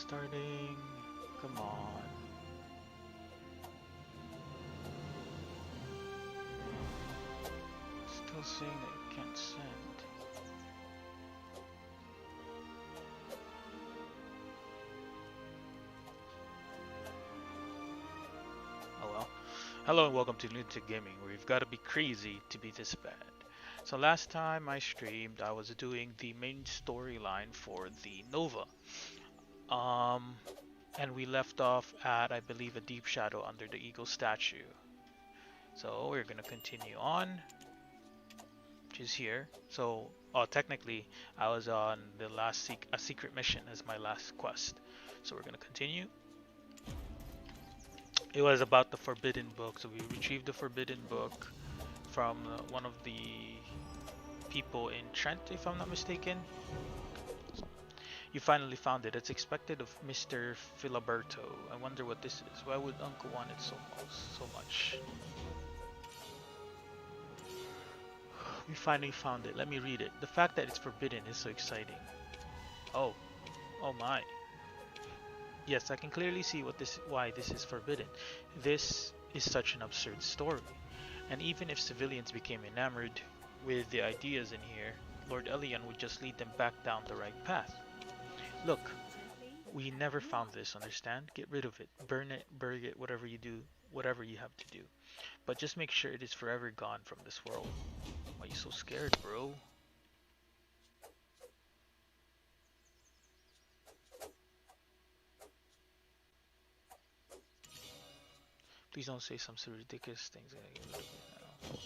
Starting. Come on. Still saying that you can't send. Oh well. Hello and welcome to Lunatic Gaming, where you've got to be crazy to be this bad. So last time I streamed, I was doing the main storyline for the Nova. Um, and we left off at, I believe, a deep shadow under the eagle statue. So we're gonna continue on, which is here. So, technically, I was on the last a secret mission as my last quest. So we're gonna continue. It was about the forbidden book. So we retrieved the forbidden book from one of the people in Trent, if I'm not mistaken. You finally found it. It's expected of Mr. Filiberto. I wonder what this is. Why would Uncle want it so much? We finally found it. Let me read it. The fact that it's forbidden is so exciting. Oh my. Yes, I can clearly see why this is forbidden. This is such an absurd story. And even if civilians became enamored with the ideas in here, Lord Elian would just lead them back down the right path. Look, we never found this, understand? Get rid of it. Burn it, bury it, whatever you do, whatever you have to do. But just make sure it is forever gone from this world. Why are you so scared, bro? Please don't say some sort of ridiculous things. I'm gonna get rid of it now.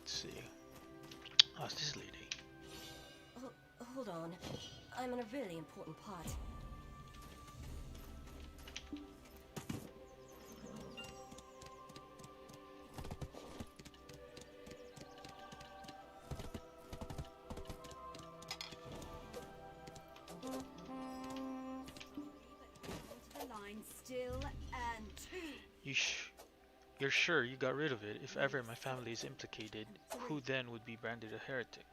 Let's see. Oh, it's this lady. Hold on. I'm in a really important part. Still and You're sure you got rid of it? If ever my family is implicated, who then would be branded a heretic?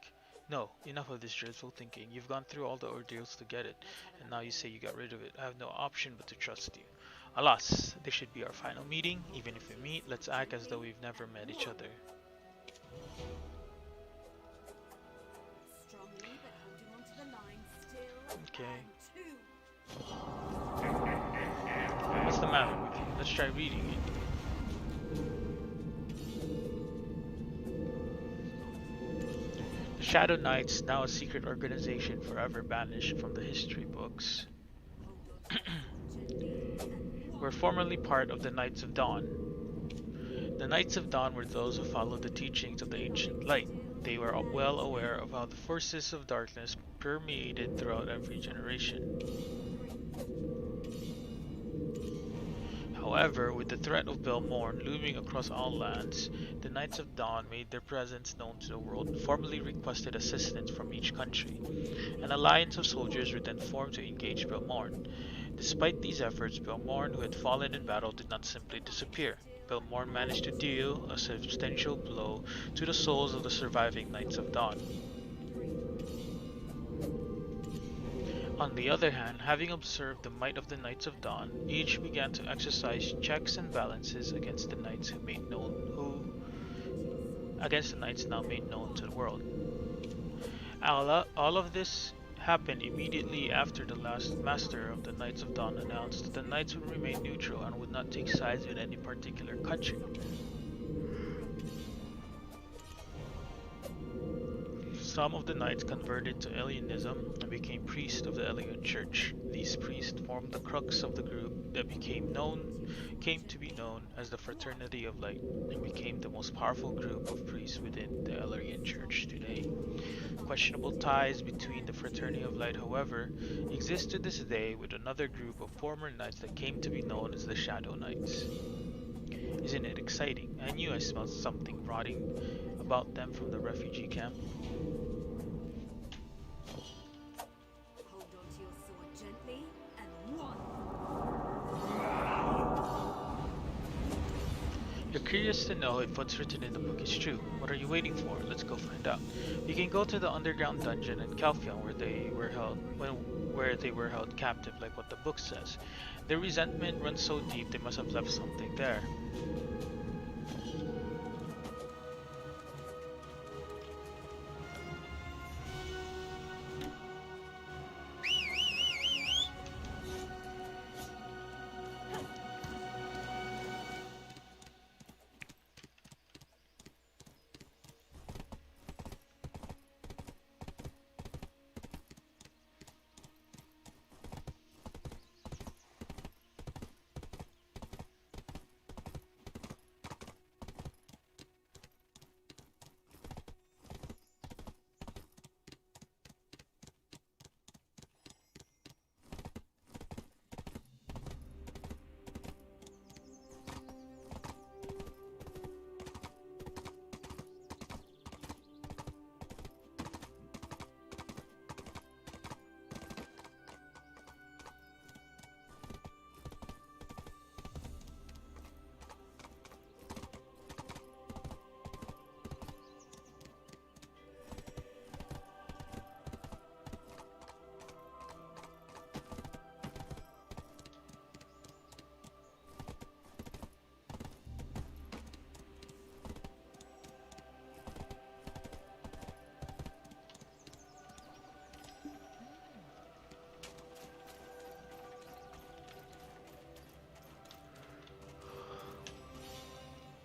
No, enough of this dreadful thinking. You've gone through all the ordeals to get it, and now you say you got rid of it. I have no option but to trust you. Alas, this should be our final meeting. Even if we meet, let's act as though we've never met each other. Okay. What's the matter with you? Let's try reading it. The Shadow Knights, now a secret organization forever banished from the history books, were formerly part of the Knights of Dawn. The Knights of Dawn were those who followed the teachings of the ancient light. They were well aware of how the forces of darkness permeated throughout every generation. However, with the threat of Belmorn looming across all lands, the Knights of Dawn made their presence known to the world and formally requested assistance from each country. An alliance of soldiers were then formed to engage Belmorn. Despite these efforts, Belmorn, who had fallen in battle, did not simply disappear. Belmorn managed to deal a substantial blow to the souls of the surviving Knights of Dawn. On the other hand, having observed the might of the Knights of Dawn, each began to exercise checks and balances against the knights now made known to the world. All of this happened immediately after the last master of the Knights of Dawn announced that the knights would remain neutral and would not take sides with any particular country. Some of the knights converted to Elianism and became priests of the Elian Church. These priests formed the crux of the group that came to be known as the Fraternity of Light, and became the most powerful group of priests within the Elian Church today. Questionable ties between the Fraternity of Light, however, exist to this day with another group of former knights that came to be known as the Shadow Knights. Isn't it exciting? I knew I smelled something rotting about them from the refugee camp. hold on to your sword gently and one. curious to know if what's written in the book is true. What are you waiting for? Let's go find out. We can go to the underground dungeon in Calphion where they were held captive, like what the book says. Their resentment runs so deep they must have left something there.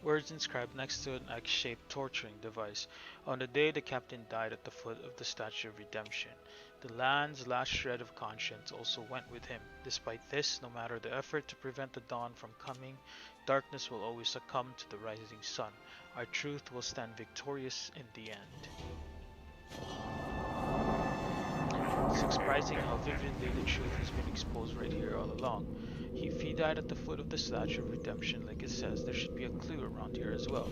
Words inscribed next to an X-shaped torturing device. On the day the captain died at the foot of the Statue of Redemption, the land's last shred of conscience also went with him. Despite this, no matter the effort to prevent the dawn from coming, darkness will always succumb to the rising sun. Our truth will stand victorious in the end. It's surprising how vividly the truth has been exposed right here all along. If he died at the foot of the Statue of Redemption, like it says, there should be a clue around here as well.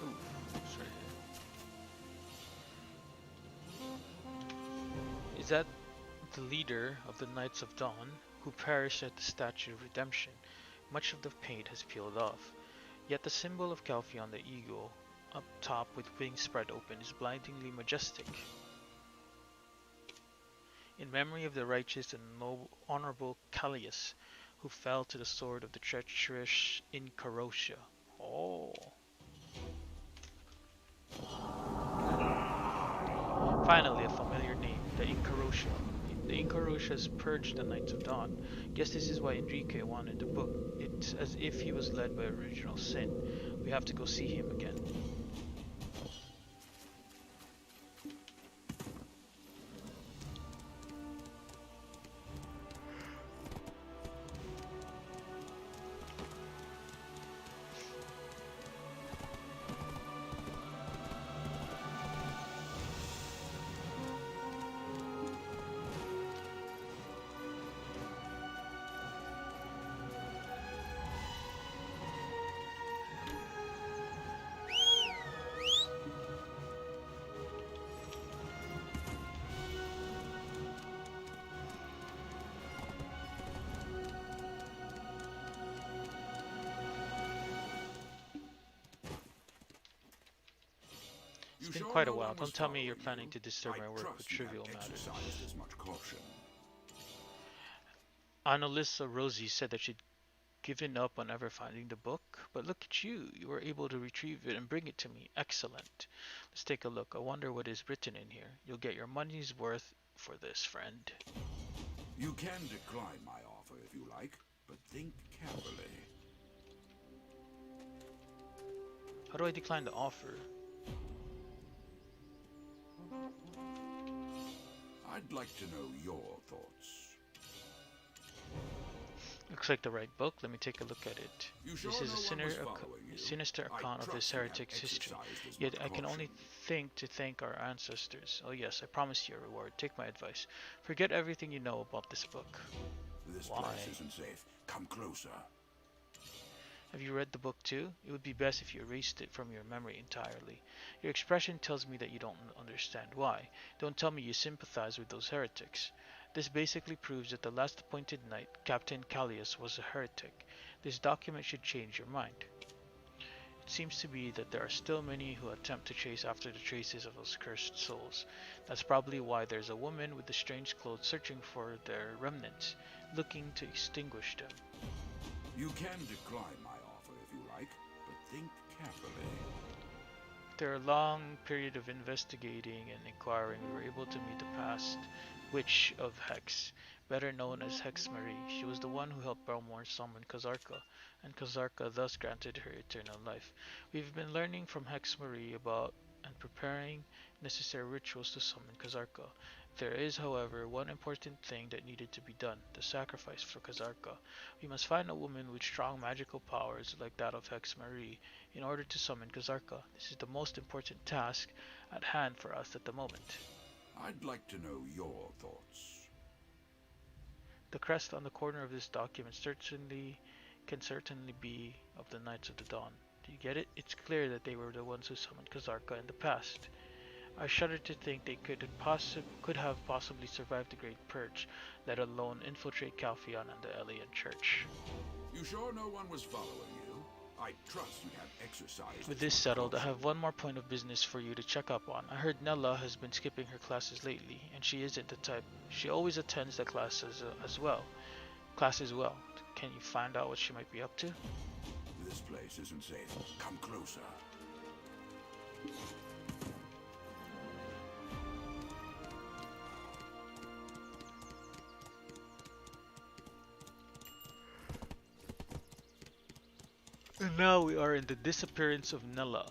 Ooh, it's right here. Is that the leader of the Knights of Dawn, who perished at the Statue of Redemption? Much of the paint has peeled off. Yet the symbol of Calphion, the eagle, up top with wings spread open, is blindingly majestic. In memory of the righteous and noble, honorable Callias, who fell to the sword of the treacherous Incarotia. Oh. Finally, a familiar name, the Incarotia. The Incarotias purged the Knights of Dawn. Guess this is why Enrique wanted the book. It's as if he was led by original sin. We have to go see him again. It's been quite a while. Don't tell me you're planning to disturb my work with trivial matters. Annalisa Rosie said that she'd given up on ever finding the book, but look at you. You were able to retrieve it and bring it to me. Excellent. Let's take a look. I wonder what is written in here. You'll get your money's worth for this, friend. You can decline my offer if you like, but think carefully. How do I decline the offer? I'd like to know your thoughts. Looks like the right book. Let me take a look at it. You sure This is no a one was following you? sinister I account of this trust you have heretic's history. exercised as Yet much I can only caution. thank our ancestors. Oh yes, I promise you a reward. Take my advice. Forget everything you know about this book. This Why? place isn't safe. Come closer. Have you read the book too? It would be best if you erased it from your memory entirely. Your expression tells me that you don't understand why. Don't tell me you sympathize with those heretics. This basically proves that the last appointed knight, Captain Callias, was a heretic. This document should change your mind. It seems to be that there are still many who attempt to chase after the traces of those cursed souls. That's probably why there's a woman with the strange clothes searching for their remnants, looking to extinguish them. You can decline my offer if you like, but think carefully. After a long period of investigating and inquiring, we were able to meet the past witch of Hex, better known as Hex Marie. She was the one who helped Belmore summon Kazarka, and Kazarka thus granted her eternal life. We've been learning from Hex Marie about and preparing necessary rituals to summon Kazarka. There is, however, one important thing that needed to be done, the sacrifice for Kazarka. We must find a woman with strong magical powers like that of Hex Marie in order to summon Kazarka. This is the most important task at hand for us at the moment. I'd like to know your thoughts. The crest on the corner of this document can certainly be of the Knights of the Dawn. Do you get it? It's clear that they were the ones who summoned Kazarka in the past. I shudder to think they could have possibly survived the Great Purge, let alone infiltrate Calpheon and the Elian Church. You sure no one was following you? I trust you have exercised. With this settled, I have one more point of business for you to check up on. I heard Nella has been skipping her classes lately, and she isn't the type. She always attends the classes as well. Can you find out what she might be up to? This place isn't safe. Come closer. And now we are in the disappearance of Nella.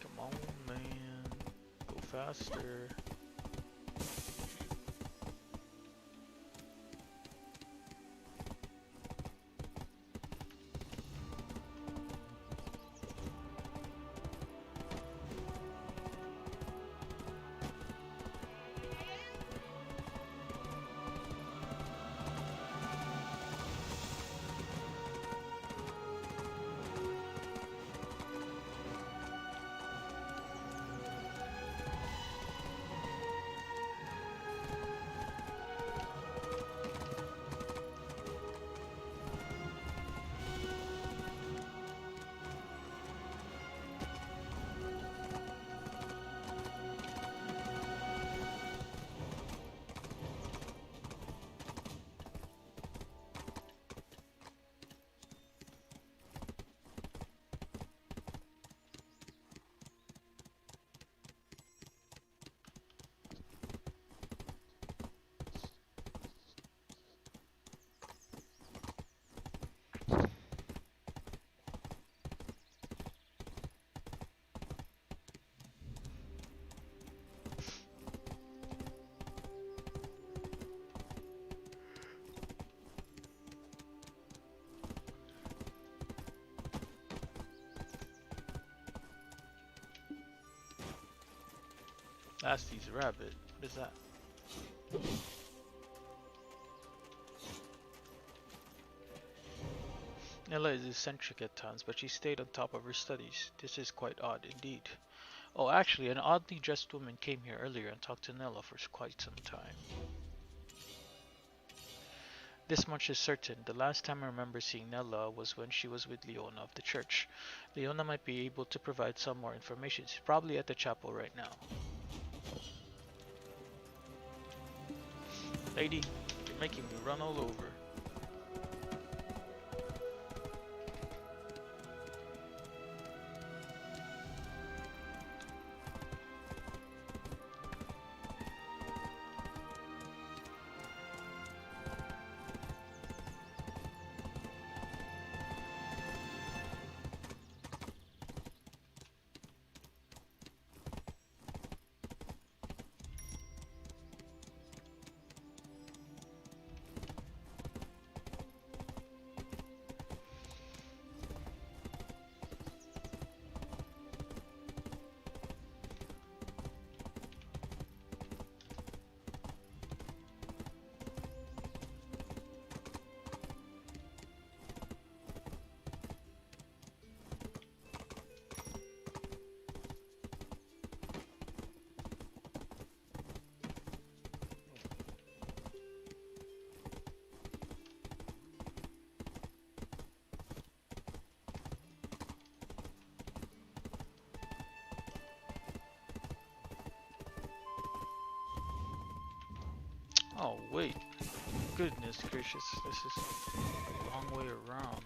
Come on, man. Go faster. Lasty's rabbit. What is that? Nella is eccentric at times, but she stayed on top of her studies. This is quite odd indeed. Oh, actually, an oddly dressed woman came here earlier and talked to Nella for quite some time. This much is certain. The last time I remember seeing Nella was when she was with Leona of the church. Leona might be able to provide some more information. She's probably at the chapel right now. Lady, you're making me run all over. Oh, wait. Goodness gracious, this is a long way around.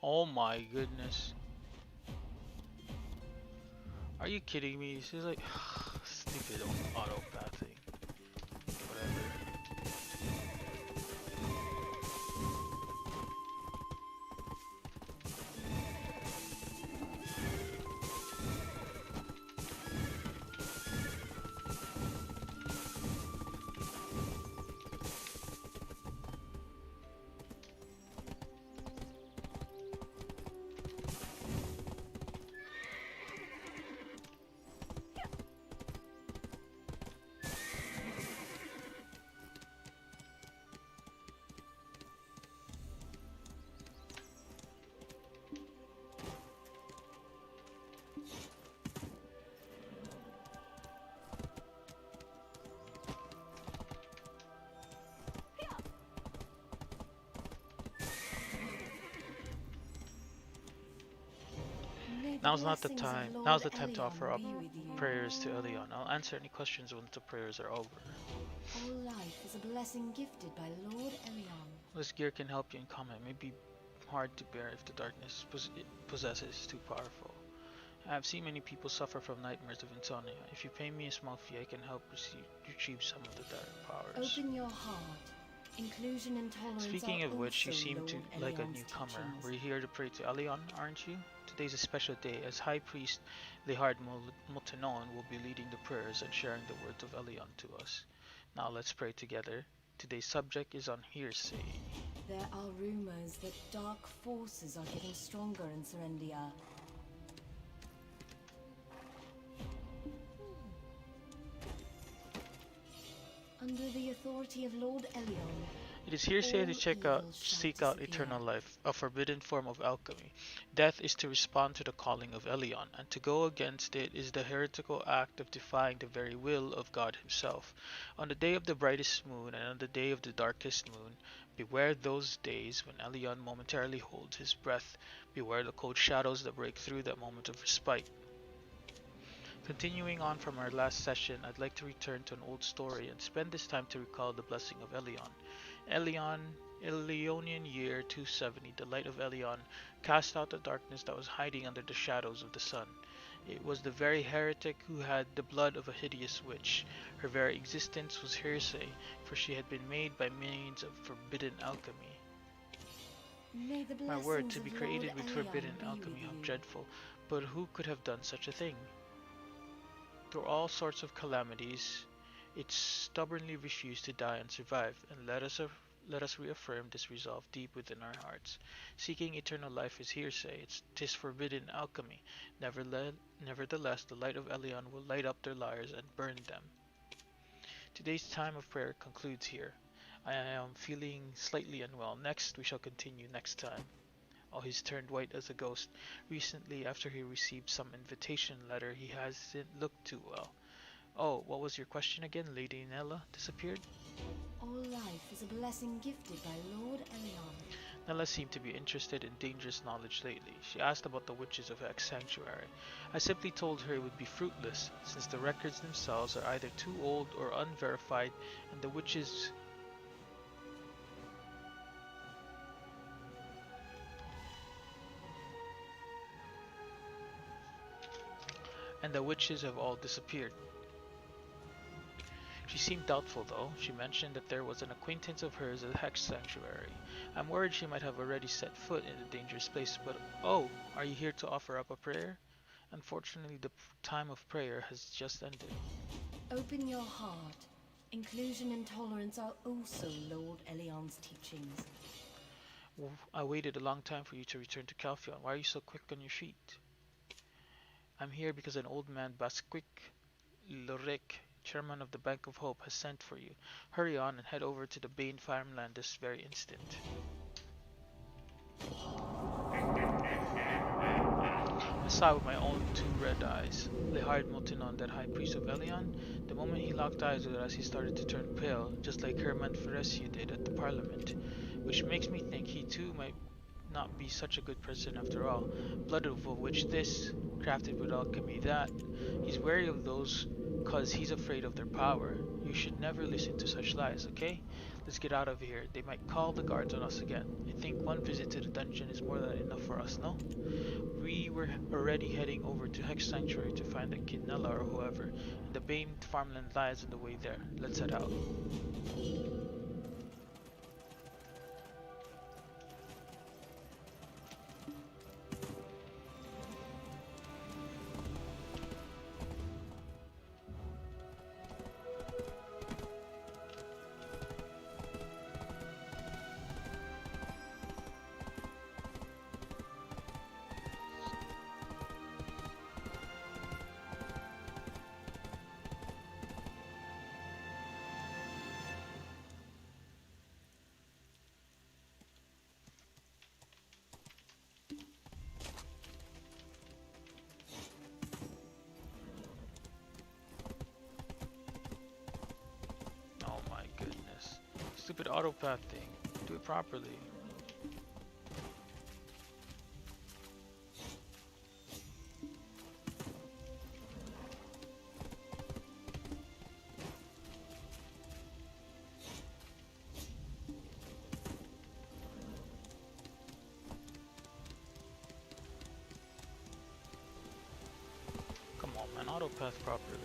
Oh my goodness. Are you kidding me? This is like stupid auto-pathing. Whatever. May the Now's not the blessings of time. Lord Now's the time to Elion offer up be with you. prayers to Elion. I'll answer any questions once the prayers are over. All life is a blessing gifted by Lord Elion. This gear can help you in combat. It may be hard to bear if the darkness it possesses is too powerful. I have seen many people suffer from nightmares of insomnia. If you pay me a small fee, I can help retrieve some of the dark powers. Open your heart. Inclusion and tolerance Speaking are of which, you also seem Lord to like a Elion's newcomer. teachings. We're here to pray to Elion, aren't you? Today's a special day, as High Priest Lehard Multenon will be leading the prayers and sharing the words of Elion to us. Now let's pray together. Today's subject is on hearsay. There are rumors that dark forces are getting stronger in Serendia. Under the authority of Lord Elion, It is hearsay to all evil shall seek out disappear. eternal life, a forbidden form of alchemy. Death is to respond to the calling of Elion, and to go against it is the heretical act of defying the very will of God himself. On the day of the brightest moon and on the day of the darkest moon, beware those days when Elion momentarily holds his breath. Beware the cold shadows that break through that moment of respite. Continuing on from our last session, I'd like to return to an old story and spend this time to recall the blessing of Elion. Elionian year 270, the light of Elion cast out the darkness that was hiding under the shadows of the sun. It was the very heretic who had the blood of a hideous witch. Her very existence was hearsay, for she had been made by means of forbidden alchemy. May the My word, blessings to be of created Lord with Elion forbidden be alchemy, with how you. dreadful. But who could have done such a thing? Through all sorts of calamities, it stubbornly refused to die and survive, and let us reaffirm this resolve deep within our hearts. Seeking eternal life is hearsay, 'tis forbidden alchemy. Nevertheless, the light of Elion will light up their liars and burn them. Today's time of prayer concludes here. I am feeling slightly unwell. Next, we shall continue next time. Oh, he's turned white as a ghost. Recently, after he received some invitation letter, he hasn't looked too well. Oh, what was your question again? Lady Nella disappeared? All life is a blessing gifted by Lord Elion. Nella seemed to be interested in dangerous knowledge lately. She asked about the witches of X Sanctuary. I simply told her it would be fruitless, since the records themselves are either too old or unverified, and the witches have all disappeared. She seemed doubtful though. She mentioned that there was an acquaintance of hers at Hex Sanctuary. I'm worried she might have already set foot in a dangerous place, but oh, are you here to offer up a prayer? Unfortunately, the time of prayer has just ended. Open your heart. Inclusion and tolerance are also Lord Elion's teachings. I waited a long time for you to return to Calphion. Why are you so quick on your feet? I'm here because an old man, Basquic Loric, chairman of the Bank of Hope, has sent for you. Hurry on and head over to the Bane farmland this very instant. I saw with my own two red eyes. Lehard Multinon, that high priest of Elion, the moment he locked eyes with us, he started to turn pale, just like Herman Feresiu did at the Parliament, which makes me think he too might not be such a good person after all. Blood of a witch this, crafted with alchemy that. He's wary of those cause he's afraid of their power. You should never listen to such lies, okay? Let's get out of here. They might call the guards on us again. I think one visit to the dungeon is more than enough for us, no? We were already heading over to Hex Sanctuary to find the Kinella or whoever, and the Bane farmland lies on the way there. Let's head out. Oh my goodness. Stupid autopath thing. Do it properly. Come on, man. Autopath properly.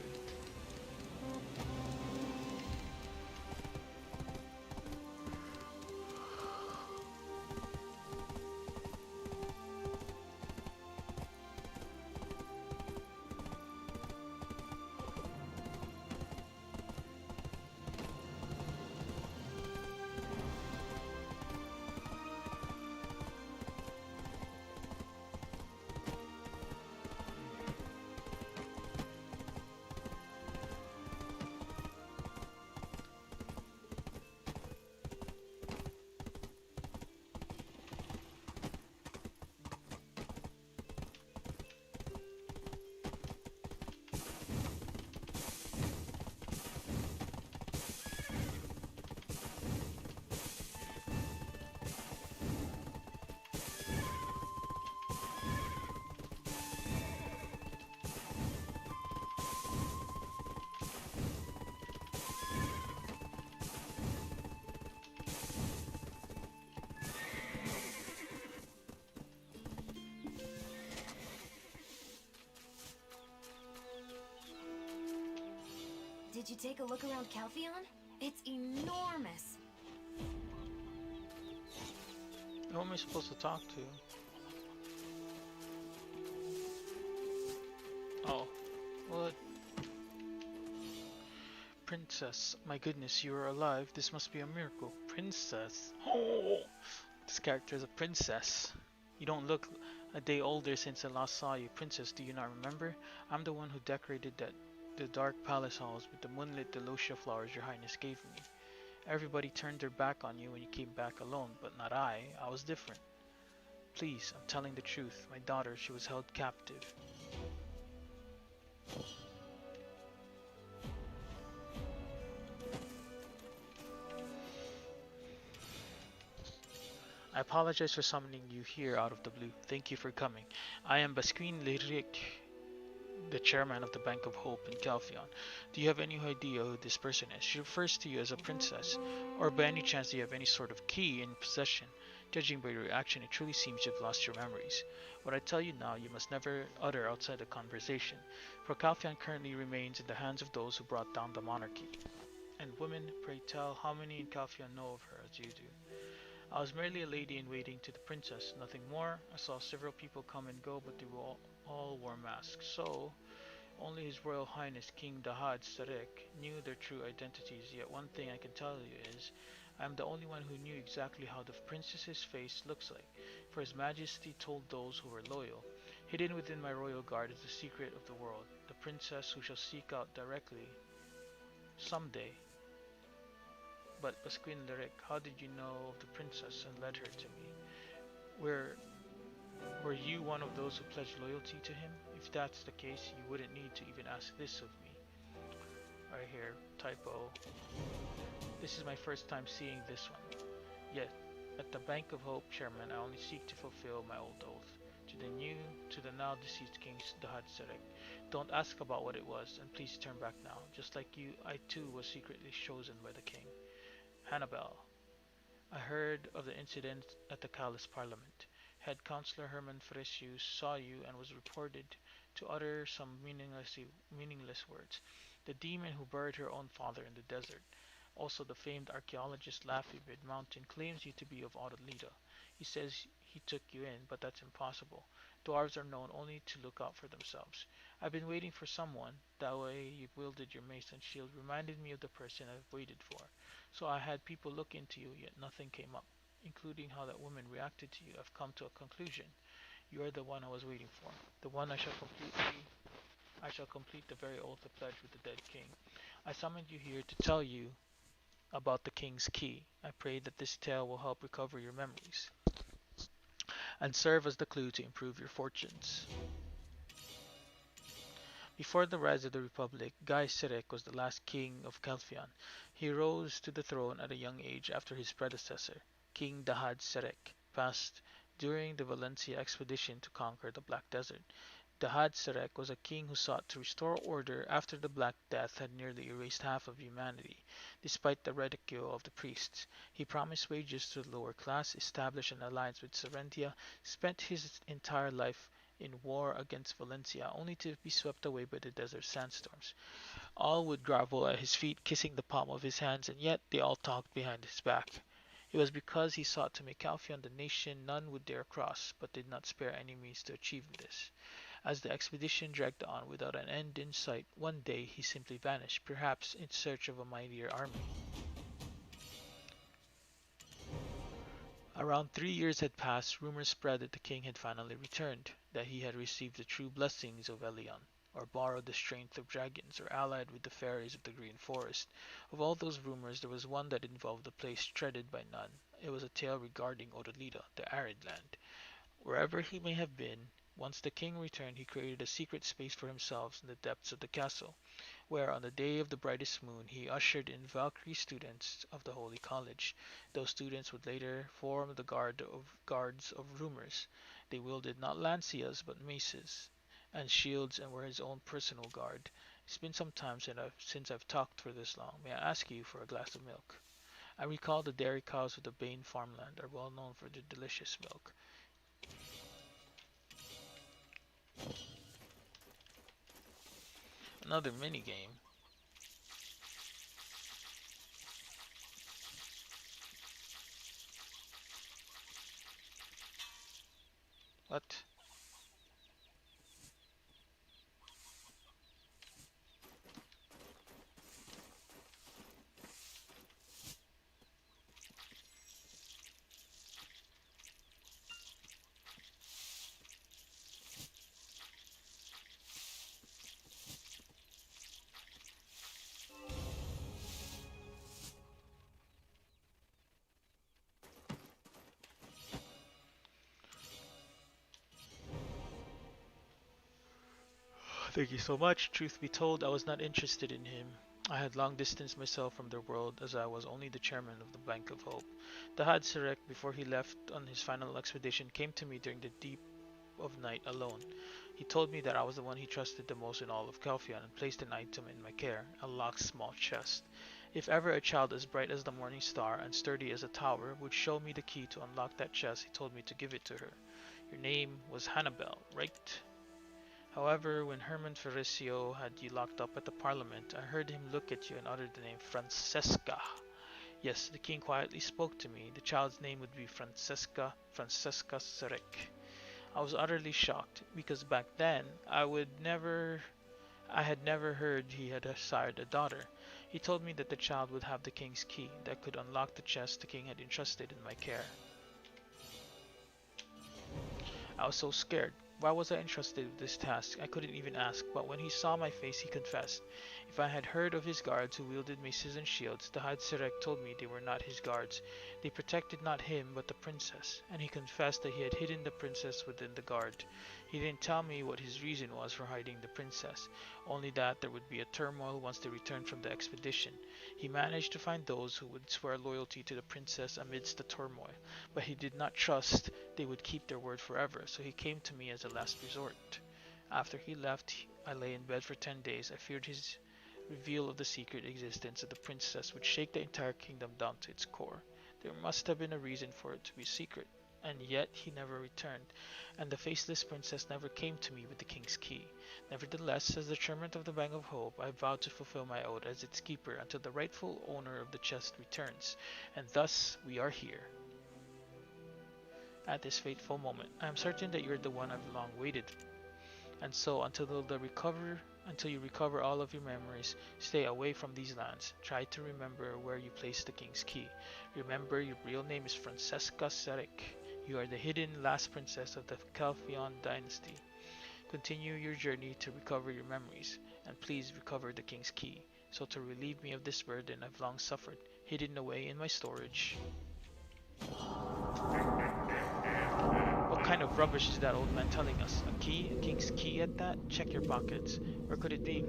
Did you take a look around Calpheon? It's enormous. Who am I supposed to talk to? Oh, what? Princess, my goodness, you are alive. This must be a miracle. Princess. Oh, this character is a princess. You don't look a day older since I last saw you. Princess, do you not remember? I'm the one who decorated the dark palace halls with the moonlit delosia flowers your highness gave me. Everybody turned their back on you when you came back alone, but not I. I was different. Please, I'm telling the truth. My daughter, she was held captive. I apologize for summoning you here out of the blue. Thank you for coming. I am Basquin Lyric, the chairman of the Bank of Hope in Calpheon. Do you have any idea who this person is? She refers to you as a princess, or by any chance do you have any sort of key in possession? Judging by your reaction, it truly seems you've lost your memories. What I tell you now, you must never utter outside the conversation, for Calpheon currently remains in the hands of those who brought down the monarchy. And women, pray tell, how many in Calpheon know of her as you do? I was merely a lady in waiting to the princess, nothing more. I saw several people come and go, but they all wore masks. So, only His Royal Highness King Dahad Sarek knew their true identities. Yet one thing I can tell you is, I am the only one who knew exactly how the princess's face looks like, for His Majesty told those who were loyal. Hidden within my royal guard is the secret of the world, the princess who shall seek out directly someday. But Basquin Lyric, how did you know of the princess and led her to me? Were you one of those who pledged loyalty to him? If that's the case, you wouldn't need to even ask this of me. Right here, typo. This is my first time seeing this one. Yet, At the Bank of Hope, Chairman, I only seek to fulfill my old oath. To the new, to the now deceased King Dahad Serek. Don't ask about what it was, and please turn back now. Just like you, I too was secretly chosen by the king. Hannibal, I heard of the incident at the Callus Parliament. Head Councillor Hermann Fresius saw you and was reported to utter some meaningless words. The demon who buried her own father in the desert. Also, the famed archaeologist Laffy Mountain claims you to be of Audelita. He says he took you in, but that's impossible. Dwarves are known only to look out for themselves. I've been waiting for someone. That way you wielded your mace and shield reminded me of the person I've waited for. So I had people look into you, yet nothing came up, including how that woman reacted to you. I've come to a conclusion. You are the one I was waiting for, the one I shall complete the very oath of pledge with the dead king. I summoned you here to tell you about the king's key. I pray that this tale will help recover your memories and serve as the clue to improve your fortunes. Before the rise of the Republic, Guy Sirek was the last king of Kelfion. He rose to the throne at a young age after his predecessor, King Dahad Serek, passed during the Valencia expedition to conquer the Black Desert. Dahad Serek was a king who sought to restore order after the Black Death had nearly erased half of humanity. Despite the ridicule of the priests, he promised wages to the lower class, established an alliance with Serentia, spent his entire life in war against Valencia, only to be swept away by the desert sandstorms. All would grovel at his feet, kissing the palm of his hands, and yet they all talked behind his back. It was because he sought to make Calphion the nation none would dare cross, but did not spare any means to achieve this. As the expedition dragged on without an end in sight, one day he simply vanished, perhaps in search of a mightier army. Around 3 years had passed, rumors spread that the king had finally returned, that he had received the true blessings of Elion, or borrowed the strength of dragons, or allied with the fairies of the Green Forest. Of all those rumors, there was one that involved a place treaded by none. It was a tale regarding Odalita, the arid land. Wherever he may have been, once the king returned, he created a secret space for himself in the depths of the castle, where on the day of the brightest moon he ushered in Valkyrie students of the Holy College. Those students would later form the guards of rumors. They wielded not lancias but maces and shields and were his own personal guard. It's been some time since I've talked for this long. May I ask you for a glass of milk? I recall the dairy cows of the Bane farmland are well known for their delicious milk. Another minigame. What? Thank you so much. Truth be told, I was not interested in him. I had long distanced myself from their world as I was only the chairman of the Bank of Hope. Dahad Sirek, before he left on his final expedition, came to me during the deep of night alone. He told me that I was the one he trusted the most in all of Kelfion and placed an item in my care, a locked small chest. If ever a child as bright as the morning star and sturdy as a tower would show me the key to unlock that chest, he told me to give it to her. Your name was Hannibal, right? However, when Herman Ferricio had you locked up at the Parliament, I heard him look at you and utter the name Francesca. Yes, the king quietly spoke to me. The child's name would be Francesca Serek. I was utterly shocked, because back then I had never heard he had sired a daughter. He told me that the child would have the king's key that could unlock the chest the king had entrusted in my care. I was so scared. Why was I entrusted with this task? I couldn't even ask, but when he saw my face, he confessed. If I had heard of his guards who wielded maces and shields, the Had Sirek told me they were not his guards. They protected not him but the princess, and he confessed that he had hidden the princess within the guard. He didn't tell me what his reason was for hiding the princess, only that there would be a turmoil once they returned from the expedition. He managed to find those who would swear loyalty to the princess amidst the turmoil, but he did not trust they would keep their word forever, so he came to me as a last resort. After he left, I lay in bed for 10 days. I feared his reveal of the secret existence of the princess would shake the entire kingdom down to its core. There must have been a reason for it to be secret, and yet he never returned, and the faceless princess never came to me with the king's key. Nevertheless, as the chairman of the Bank of Hope, I vowed to fulfill my oath as its keeper until the rightful owner of the chest returns, and thus we are here. At this fateful moment, I am certain that you are the one I've long waited, and so until you recover all of your memories, stay away from these lands. Try to remember where you placed the king's key. Remember, your real name is Francesca Serik. You are the hidden last princess of the Calphion dynasty. Continue your journey to recover your memories, and please recover the king's key, so to relieve me of this burden I've long suffered, hidden away in my storage. What kind of rubbish is that old man telling us? A key? A king's key at that? Check your pockets. Where could it be?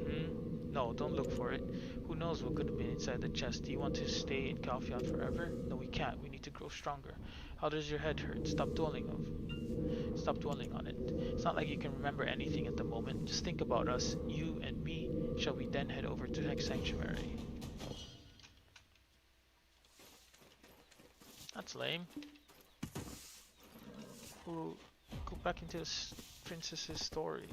No, don't look for it. Who knows what could have been inside the chest? Do you want to stay in Calphion forever? No, we can't. We need to grow stronger. How does your head hurt? Stop dwelling on it. It's not like you can remember anything at the moment. Just think about us, you and me. Shall we then head over to Hex Sanctuary? That's lame. We'll go back into this princess's story.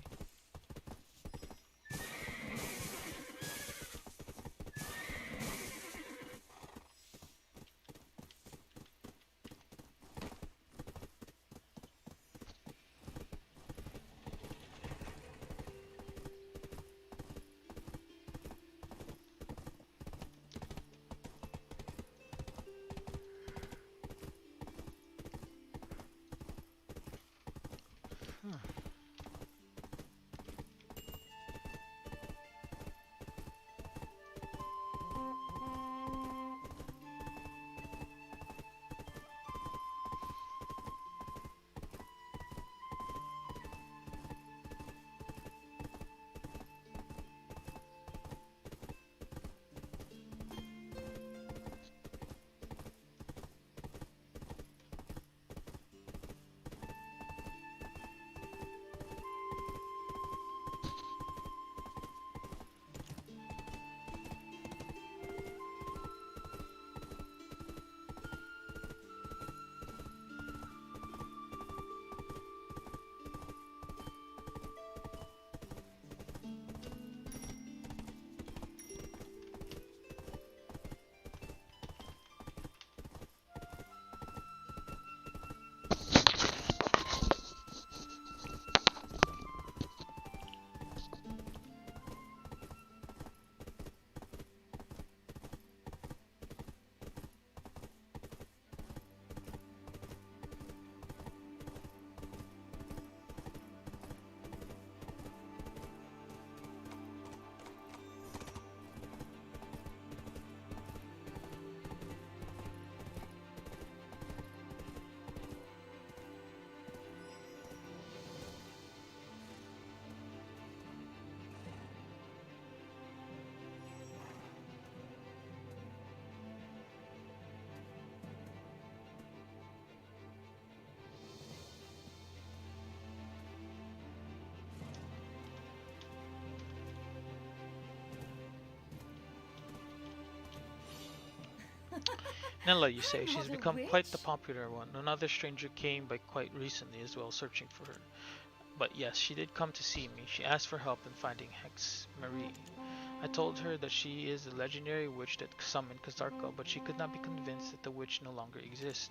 Nella, you say, she's What a become quite the witch. popular one. Another stranger came by quite recently as well, searching for her. But yes, she did come to see me. She asked for help in finding Hex Marie. I told her that she is the legendary witch that summoned Kazarka, but she could not be convinced that the witch no longer exists,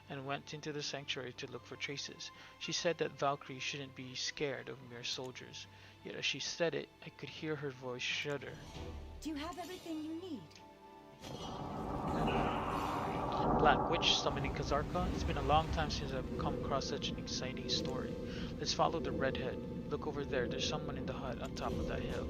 and went into the sanctuary to look for traces. She said that Valkyrie shouldn't be scared of mere soldiers. Yet as she said it, I could hear her voice shudder. Do you have everything you need? Black Witch summoning Kazarka? It's been a long time since I've come across such an exciting story. Let's follow the redhead. Look over there, there's someone in the hut on top of that hill.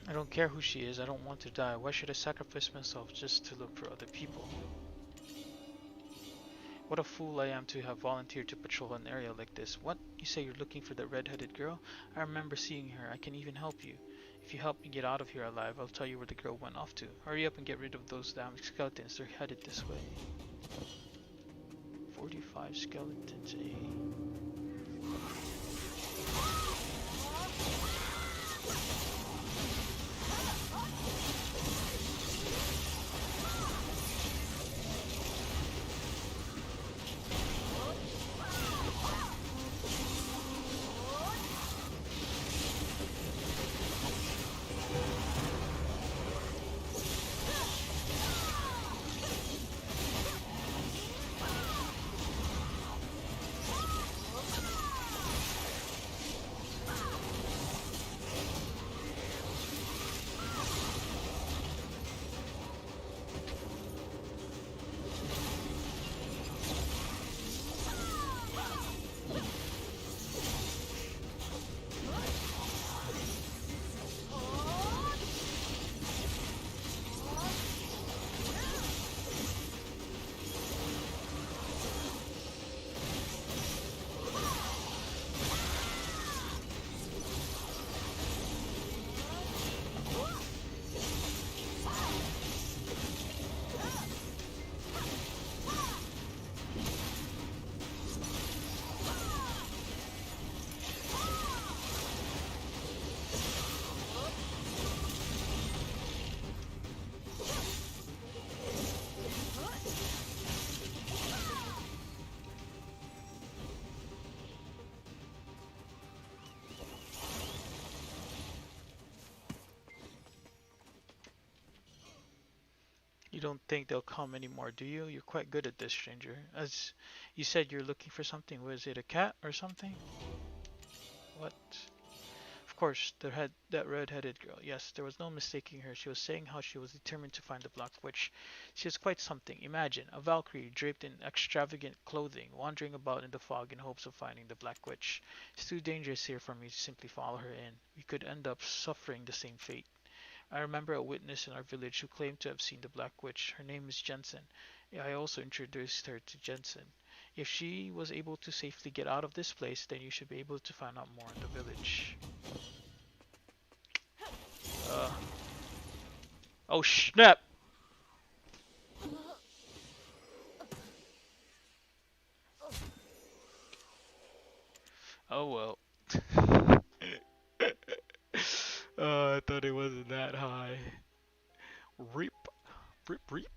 I don't care who she is, I don't want to die. Why should I sacrifice myself just to look for other people? What a fool I am to have volunteered to patrol an area like this. What? You say you're looking for the red-headed girl? I remember seeing her. I can even help you. If you help me get out of here alive, I'll tell you where the girl went off to. Hurry up and get rid of those damn skeletons. They're headed this way. 45 skeletons, eh? You don't think they'll come anymore, do you? You're quite good at this, stranger. As you said, you're looking for something. Was it a cat or something? What? Of course, that red-headed girl. Yes, there was no mistaking her. She was saying how she was determined to find the Black Witch. She was quite something. Imagine, a Valkyrie draped in extravagant clothing, wandering about in the fog in hopes of finding the Black Witch. It's too dangerous here for me to simply follow her in. We could end up suffering the same fate. I remember a witness in our village who claimed to have seen the Black Witch. Her name is Jensen. I also introduced her to Jensen. If she was able to safely get out of this place, then you should be able to find out more in the village. Oh snap! Oh well. I thought it wasn't that high. Reap. Reap, reap.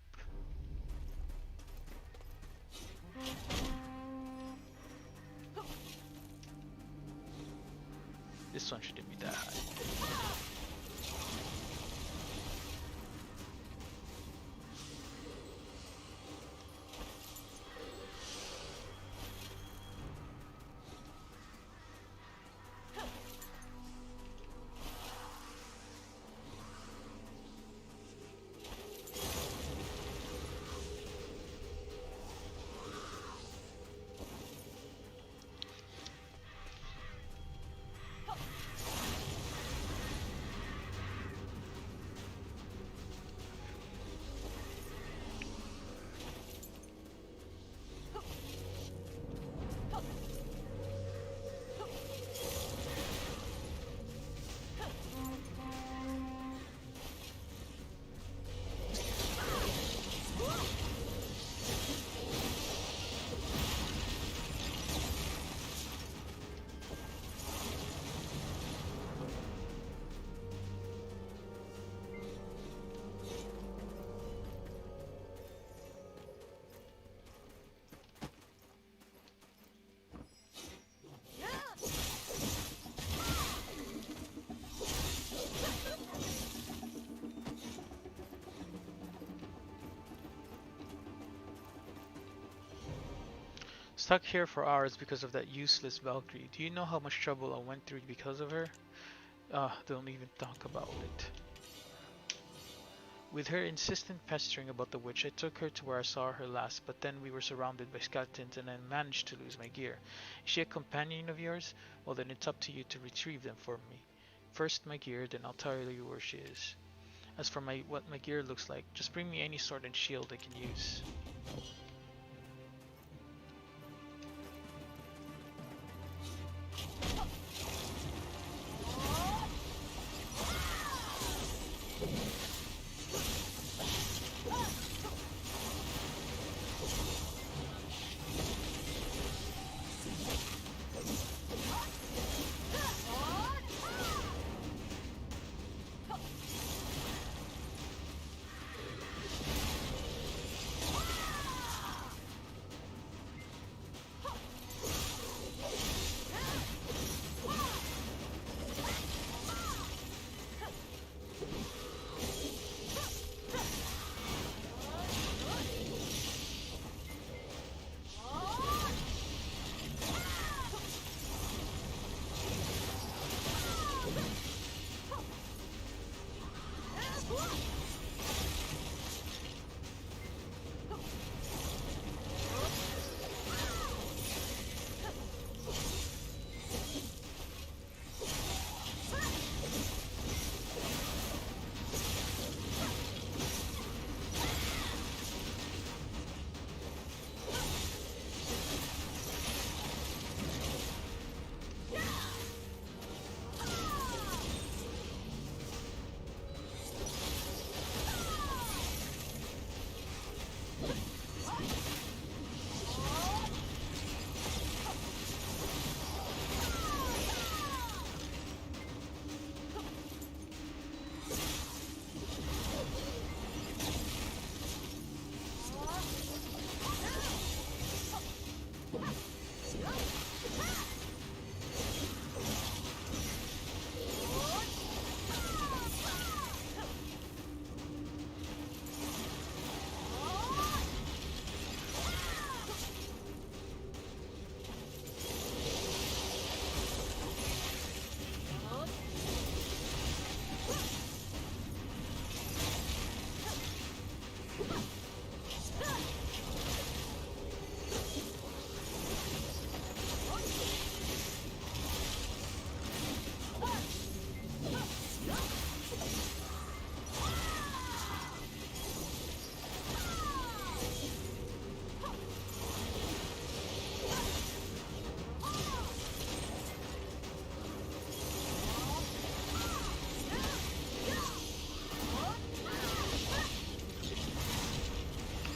This one shouldn't be that high. Stuck here for hours because of that useless Valkyrie. Do you know how much trouble I went through because of her? Don't even talk about it. With her insistent pestering about the witch, I took her to where I saw her last, but then we were surrounded by skeletons and I managed to lose my gear. Is she a companion of yours? Well, then it's up to you to retrieve them for me. First my gear, then I'll tell you where she is. As for what my gear looks like, just bring me any sword and shield I can use.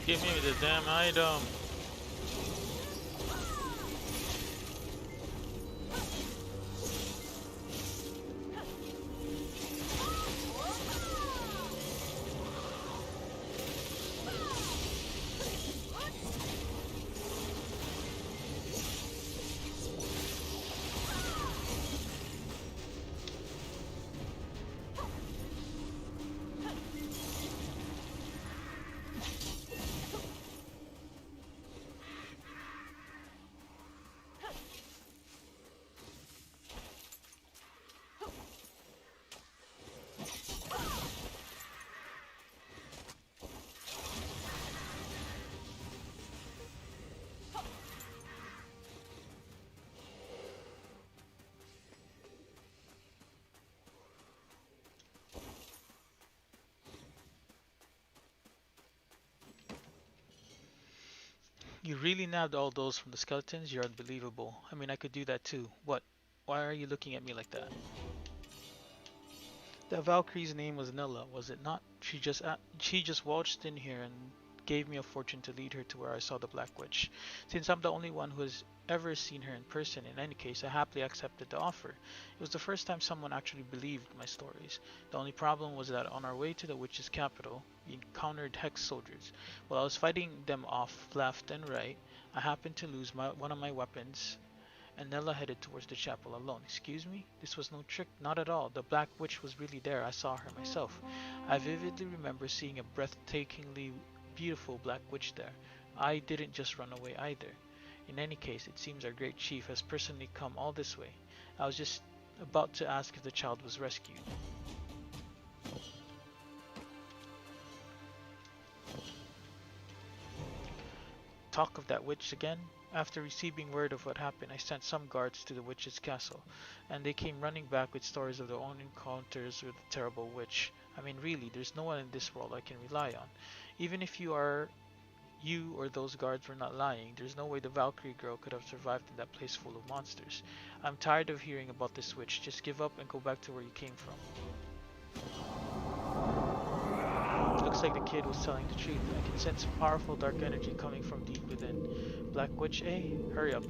Give me the damn item. You really nabbed all those from the skeletons? You're unbelievable. I mean, I could do that too. What? Why are you looking at me like that? The Valkyrie's name was Nilla, was it not? She just waltzed in here and gave me a fortune to lead her to where I saw the Black Witch. Since I'm the only one who has ever seen her in person, in any case, I happily accepted the offer. It was the first time someone actually believed my stories. The only problem was that on our way to the witch's capital, we encountered Hex soldiers. While I was fighting them off left and right, I happened to lose one of my weapons and Nella headed towards the chapel alone. Excuse me? This was no trick, not at all. The Black Witch was really there. I saw her myself. I vividly remember seeing a breathtakingly beautiful Black Witch there. I didn't just run away either. In any case, it seems our great chief has personally come all this way. I was just about to ask if the child was rescued. Talk of that witch again? After receiving word of what happened, I sent some guards to the witch's castle, and they came running back with stories of their own encounters with the terrible witch. I mean, really, there's no one in this world I can rely on. Even if you or those guards were not lying, there's no way the Valkyrie girl could have survived in that place full of monsters. I'm tired of hearing about this witch. Just give up and go back to where you came from. Looks like the kid was telling the truth. I can sense powerful dark energy coming from deep within. Black witch, eh? Hurry up.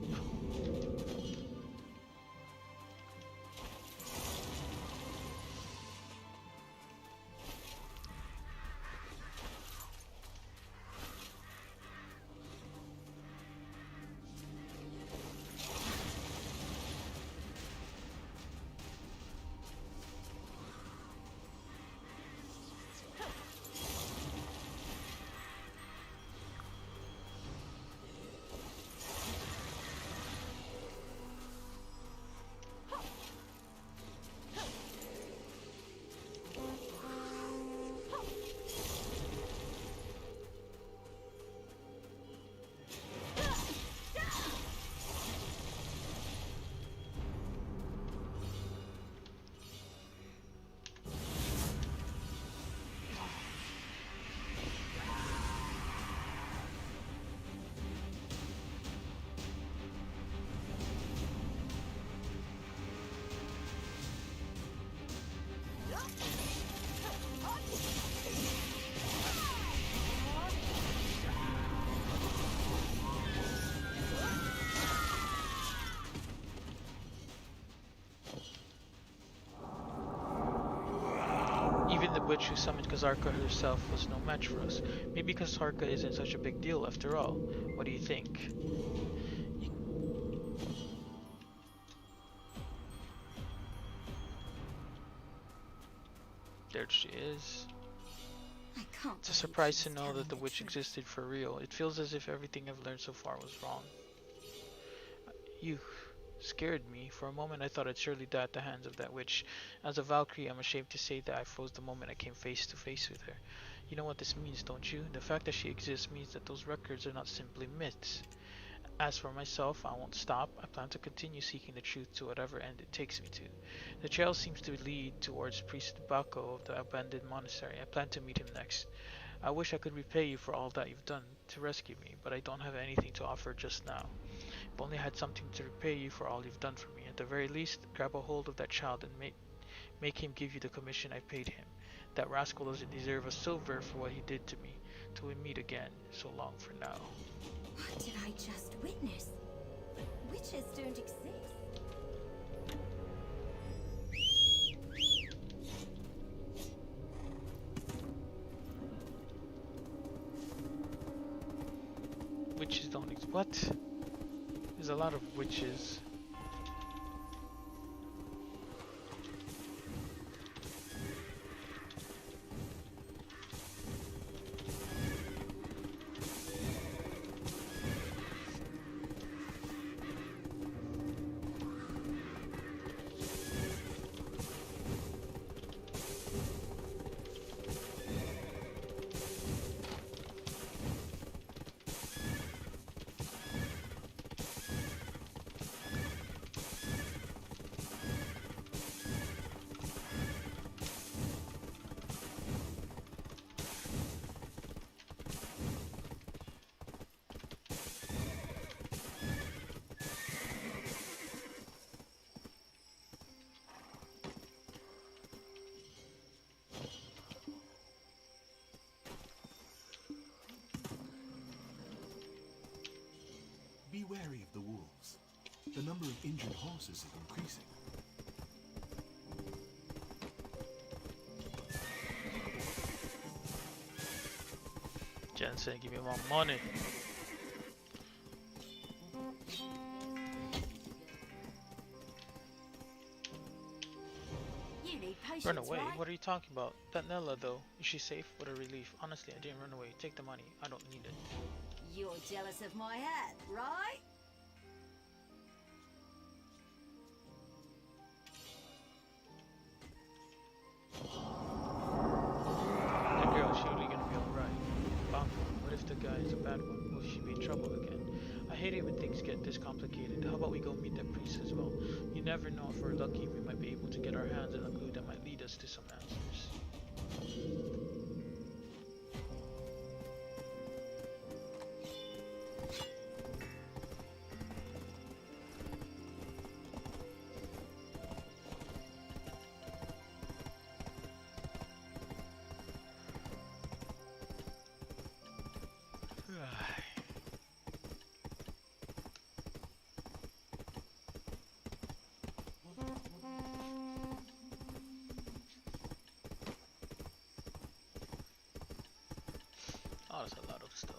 Even the witch who summoned Kazarka herself was no match for us. Maybe Kazarka isn't such a big deal after all. What do you think? There she is. I can't. It's a surprise to know that the witch existed for real. It feels as if everything I've learned so far was wrong. You scared me. For a moment I thought I'd surely die at the hands of that witch. As a Valkyrie, I'm ashamed to say that I froze the moment I came face to face with her. You know what this means, don't you? The fact that she exists means that those records are not simply myths. As for myself, I won't stop. I plan to continue seeking the truth to whatever end it takes me to. The trail seems to lead towards Priest Bako of the abandoned monastery. I plan to meet him next. I wish I could repay you for all that you've done to rescue me, but I don't have anything to offer just now. If only I had something to repay you for all you've done for me. At the very least, grab a hold of that child and make him give you the commission I paid him. That rascal doesn't deserve a silver for what he did to me. Till we meet again, so long for now. What did I just witness? Witches don't exist. Witches don't exist. What? There's a lot of witches. Be wary of the wolves. The number of injured horses is increasing. Jensen, give me more money. You need patience, Run away? right? What are you talking about? That Nella though, is she safe? What a relief. Honestly, I didn't run away. Take the money. I don't need it. You're jealous of my hat, right? bad one. Will she be in trouble again? I hate it when things get this complicated. How about we go meet the priest as well? You never know, if we're lucky, we might be able to get our hands on a clue that might lead us to some answers. Oh, there's a lot of stones.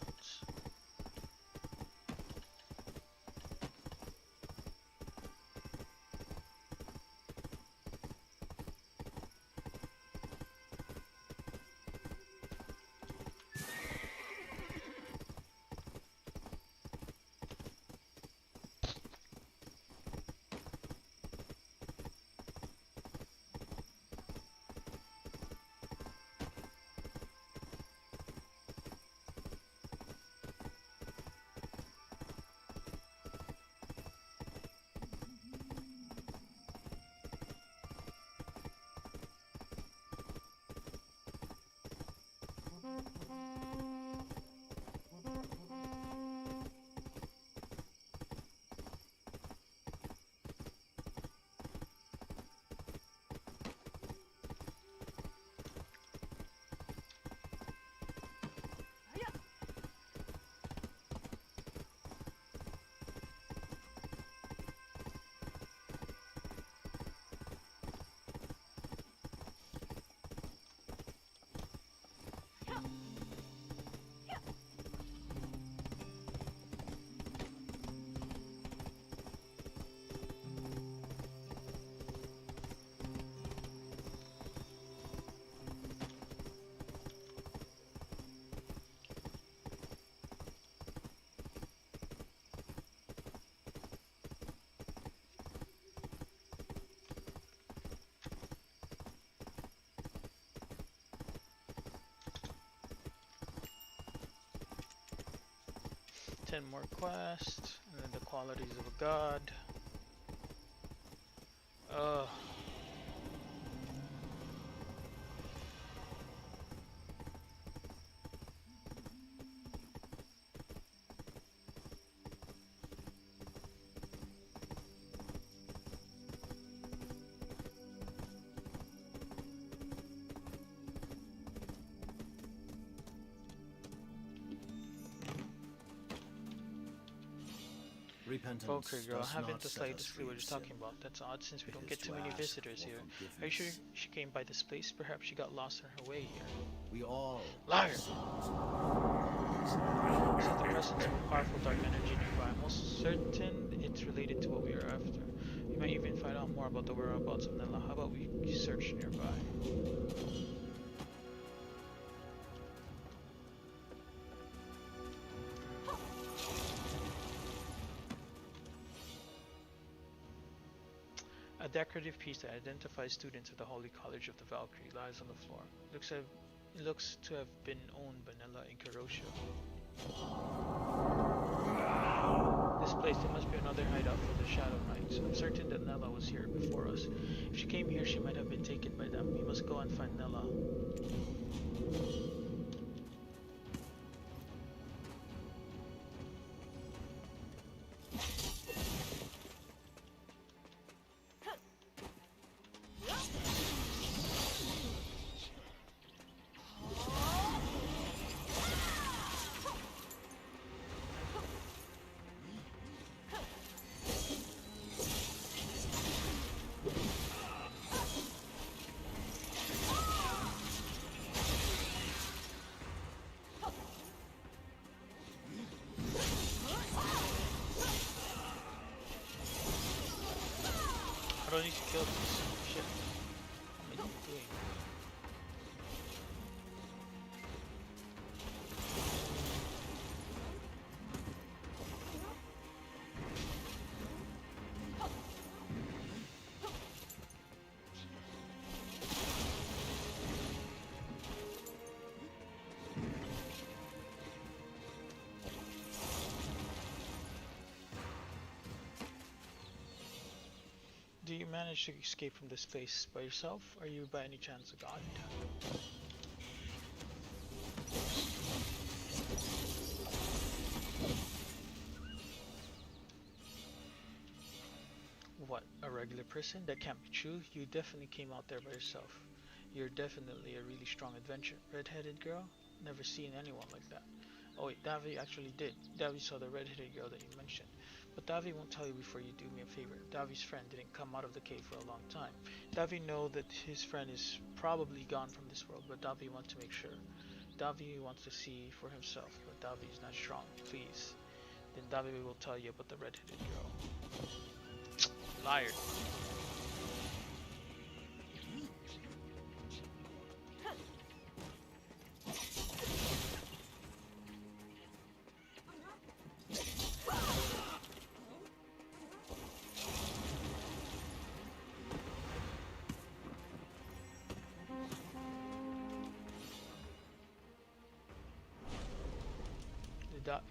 Ten more quests, and then the qualities of a god. Ugh. Repentance Okay, girl, I does haven't not the set us slightest clue free what of you're sin. talking about. That's odd since we It don't is get to too many ask visitors for here. forgiveness. Are you sure she came by this place? Perhaps she got lost on her way here. We all Liar! have sins. Is it the presence of a powerful dark energy nearby? I'm most certain it's related to what we are after. We might even find out more about the whereabouts of Nella. How about we search nearby? A decorative piece that identifies students of the Holy College of the Valkyrie lies on the floor. It looks to have been owned by Nella in Kurosha. This place, there must be another hideout for the Shadow Knights. I'm certain that Nella was here before us. If she came here, she might have been taken by them. We must go and find Nella. I don't need to kill this shit. What am I doing? manage to escape from this place by yourself? Are you by any chance a god? What, a regular person? That can't be true. You definitely came out there by yourself. You're definitely a really strong adventurer. Red-headed girl? Never seen anyone like that. Oh wait, Davi actually did. Davi saw the red-headed girl that you mentioned. But Davi won't tell you before you do me a favor. Davi's friend didn't come out of the cave for a long time. Davi know that his friend is probably gone from this world, but Davi wants to make sure. Davi wants to see for himself, but Davi is not strong. Please. Then Davi will tell you about the red-headed girl. Liar.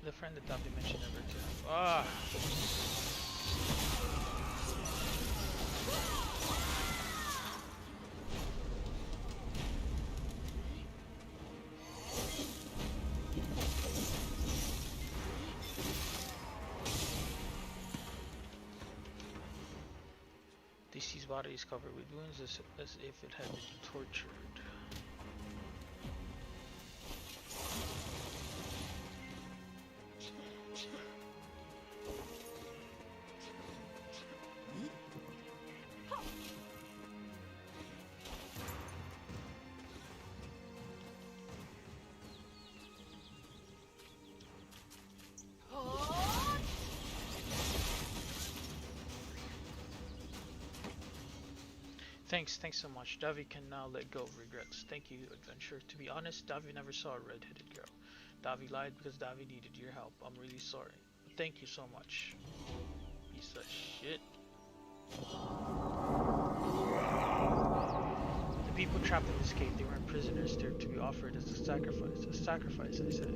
The friend that Davi mentioned never too. Ah. DC's body is covered with wounds as if it had been tortured. Thanks so much. Davi can now let go of regrets. Thank you, adventurer. To be honest, Davi never saw a red-headed girl. Davi lied because Davi needed your help. I'm really sorry. But thank you so much. Piece of shit. The people trapped in this cave, they weren't prisoners. They're to be offered as a sacrifice. A sacrifice, I say.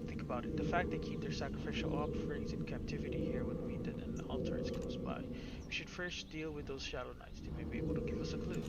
Think about it. The fact they keep their sacrificial offerings in captivity here would mean that an altar is close by. We should first deal with those Shadow Knights. They may be able to give us a clue.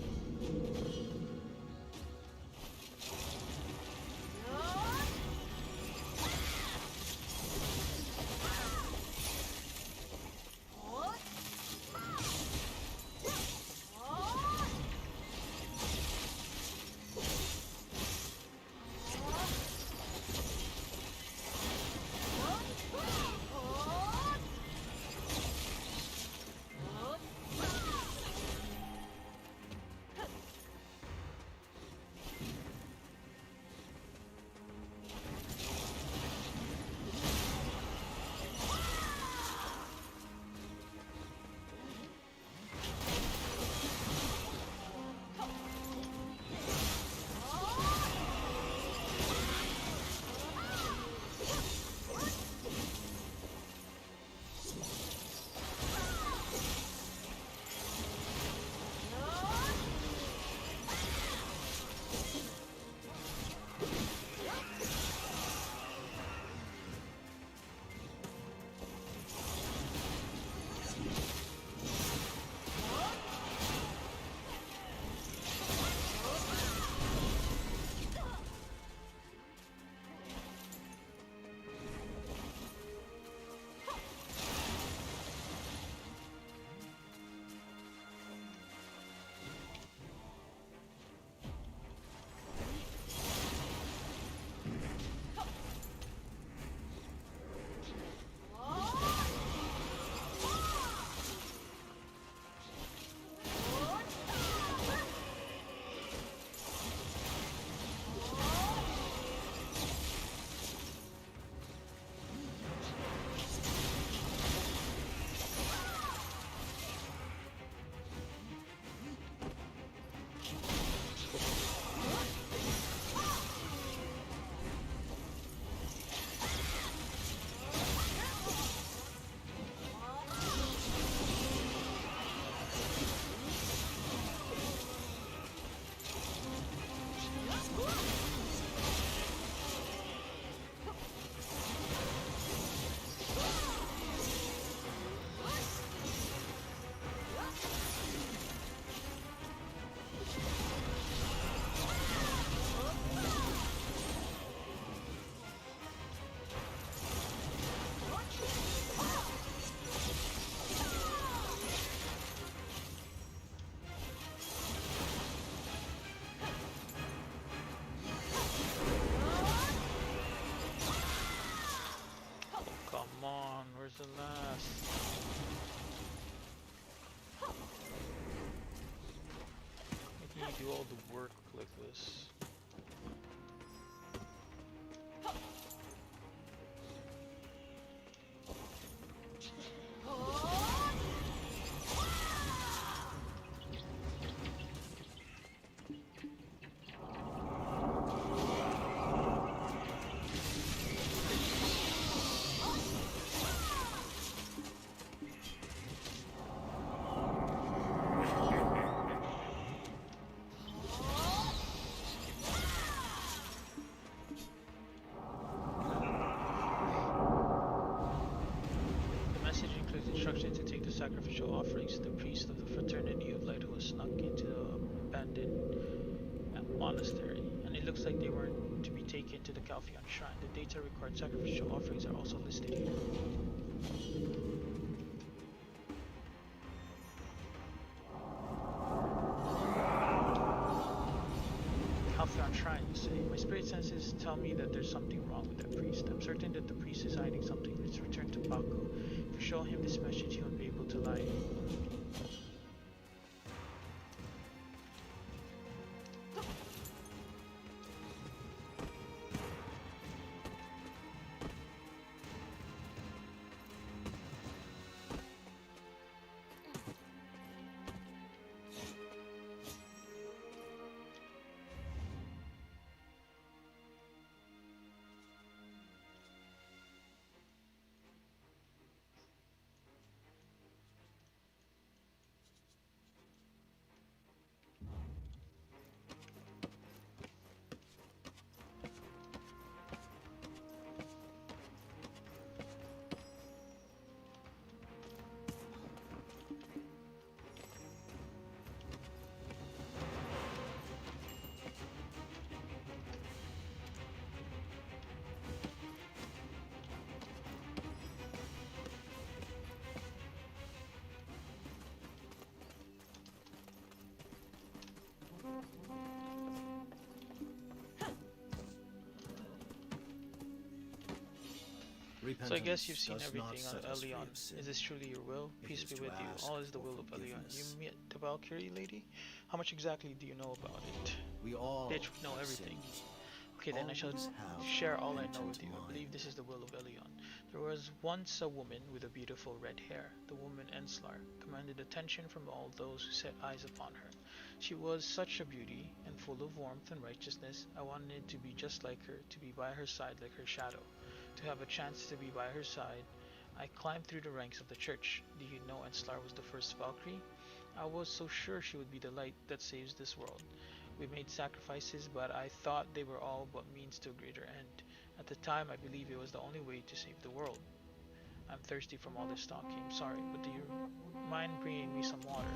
do all the work like this. The message includes instructions to take the sacrificial offerings to the priest of the Fraternity of Light who was snuck into the abandoned monastery, and it looks like they weren't to be taken to the Calphion shrine. The data required sacrificial offerings are also listed here. Calphion shrine, you say? My spirit senses tell me that there's something wrong with that priest. I'm certain that the priest is hiding something. Let's return to Baku. If we show him this message, he won't be able to lie. So I guess you've seen everything on Elion. Is this truly your will? Peace be with you. All is the will of Elion. You met the Valkyrie lady? How much exactly do you know about it? We all Bitch, we know everything. Okay, then I shall share all I know with you. I believe this is the will of Elion. There was once a woman with a beautiful red hair. The woman Enslar commanded attention from all those who set eyes upon her. She was such a beauty, and full of warmth and righteousness. I wanted to be just like her, to be by her side like her shadow. To have a chance to be by her side, I climbed through the ranks of the church. Do you know Enslar was the first Valkyrie? I was so sure she would be the light that saves this world. We made sacrifices, but I thought they were all but means to a greater end. At the time, I believed it was the only way to save the world. I'm thirsty from all this talking. I'm sorry, but do you mind bringing me some water?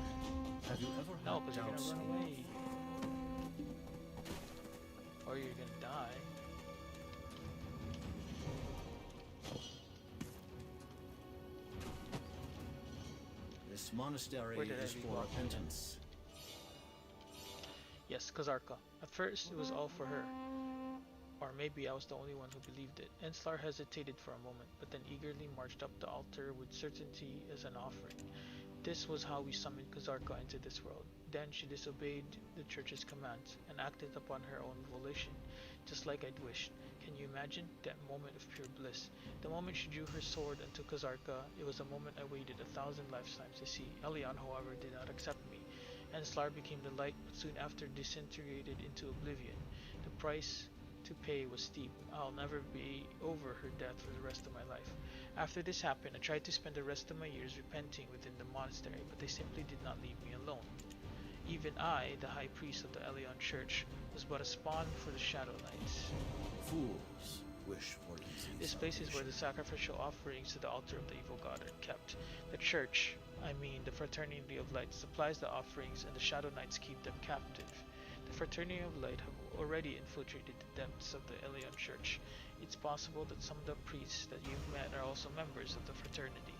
Have you ever No, had because you're doubts gonna run in your away. Or you're gonna die. This monastery Where did I is leave for off? repentance. Yes, Kazarka. At first, it was all for her. Or maybe I was the only one who believed it. Enslar hesitated for a moment, but then eagerly marched up the altar with certainty as an offering. This was how we summoned Kazarka into this world. Then she disobeyed the church's commands and acted upon her own volition, just like I'd wished. Can you imagine that moment of pure bliss? The moment she drew her sword and took Kazarka, it was a moment I waited 1,000 lifetimes to see. Elion, however, did not accept me. Enslar became the light, but soon after disintegrated into oblivion. The price to pay was steep. I'll never be over her death for the rest of my life. After this happened, I tried to spend the rest of my years repenting within the monastery, but they simply did not leave me alone. Even I, the high priest of the Elion Church, was but a spawn for the Shadow Knights. Fools wish for easy This place is where the salvation. sacrificial offerings to the altar of the evil god are kept. The church, the Fraternity of Light, supplies the offerings and the Shadow Knights keep them captive. The Fraternity of Light have already infiltrated the depths of the Elion Church. It's possible that some of the priests that you've met are also members of the fraternity.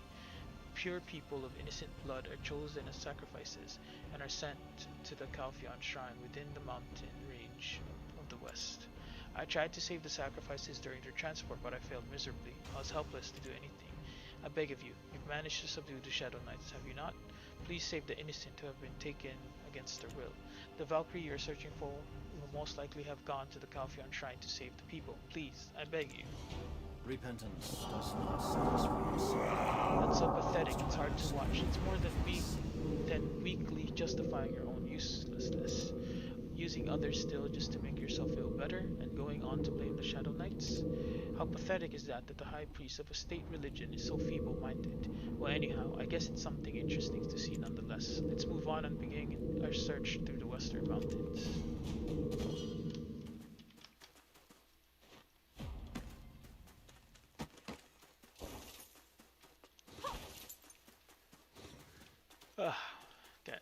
Pure people of innocent blood are chosen as sacrifices and are sent to the Calphion shrine within the mountain range of the west. I tried to save the sacrifices during their transport, but I failed miserably. I was helpless to do anything. I beg of you, you've managed to subdue the Shadow Knights, have you not? Please save the innocent who have been taken against their will. The Valkyrie you are searching for will most likely have gone to the Calpheon Shrine to save the people. Please, I beg you. Repentance does not set us from sin. That's so pathetic, it's hard to watch. It's more than weakly justifying your own uselessness. Using others still just to make yourself feel better, and going on to blame the Shadow Knights? How pathetic is that the High Priest of a state religion is so feeble-minded? Well, anyhow, I guess it's something interesting to see nonetheless. Let's move on and begin our search through the Western Mountains. Ah, okay.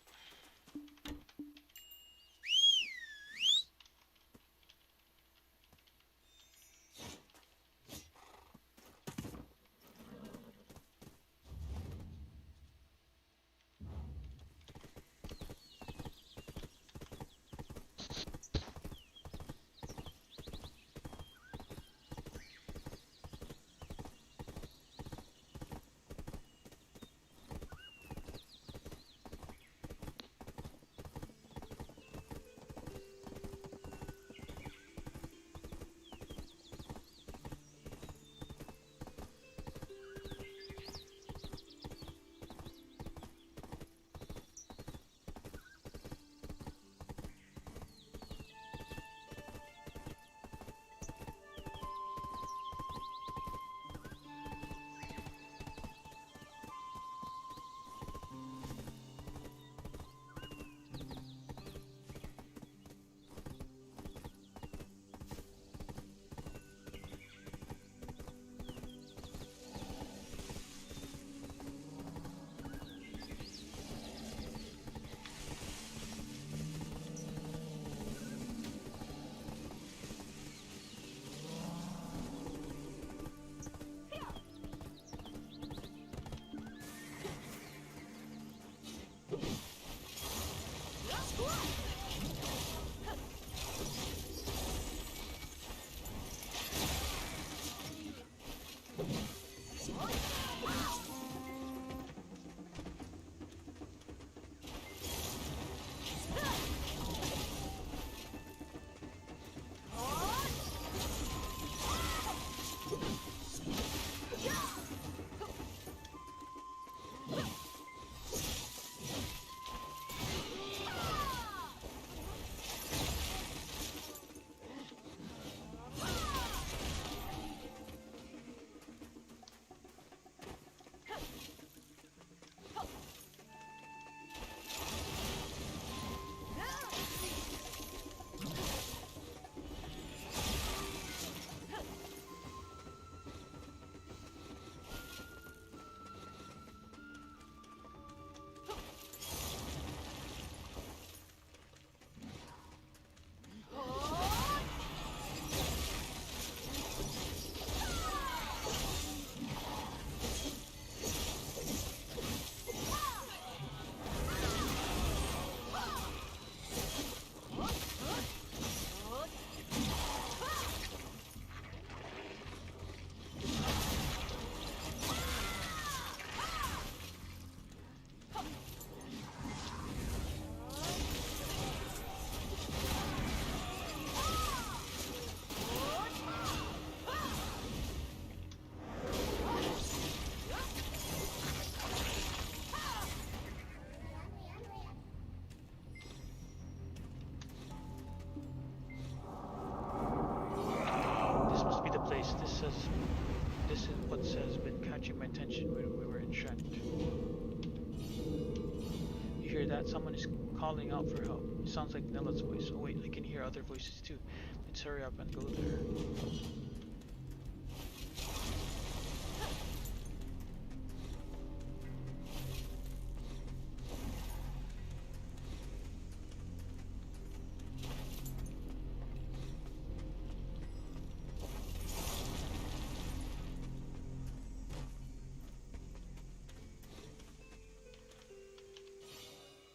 This must be the place. This is what has been catching my attention when we were in Shrek. You hear that? Someone is calling out for help. It sounds like Nella's voice. Oh wait, I can hear other voices too. Let's hurry up and go there.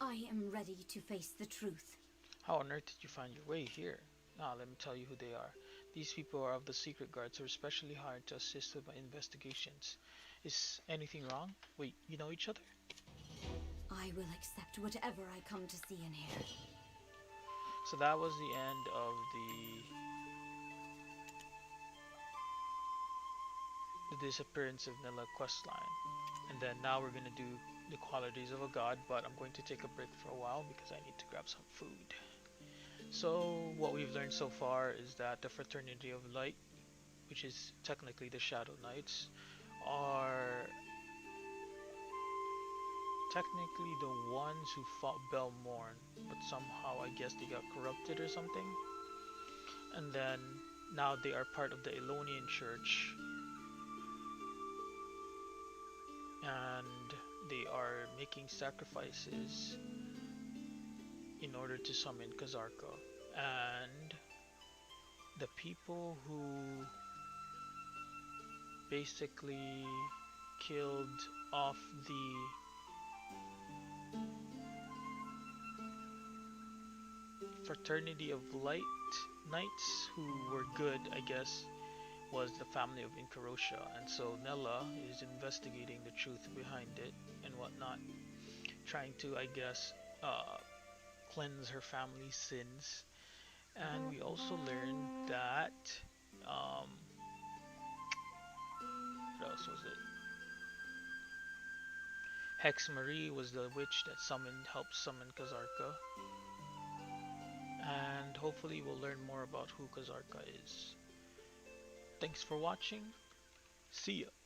I am ready to face the truth. How on earth did you find your way here? Now, let me tell you who they are. These people are of the secret guards who are specially hired to assist with my investigations. Is anything wrong? Wait, you know each other? I will accept whatever I come to see and hear. So that was the end of the disappearance of Nilla questline. And then now we're gonna do the qualities of a god, but I'm going to take a break for a while because I need to grab some food. So what we've learned so far is that the Fraternity of Light, which is technically the Shadow Knights, are technically the ones who fought Belmorn, but somehow I guess they got corrupted or something. And then now they are part of the Elonian Church, and they are making sacrifices in order to summon Kazarka. And the people who basically killed off the Fraternity of Light Knights who were good, I guess, was the family of Inkarosha. And so Nella is investigating the truth behind it and whatnot, trying to, I guess, cleanse her family's sins. And we also learned that, um, what else was it? Hex Marie was the witch that helped summon Kazarka. And hopefully we'll learn more about who Kazarka is. Thanks for watching. See ya.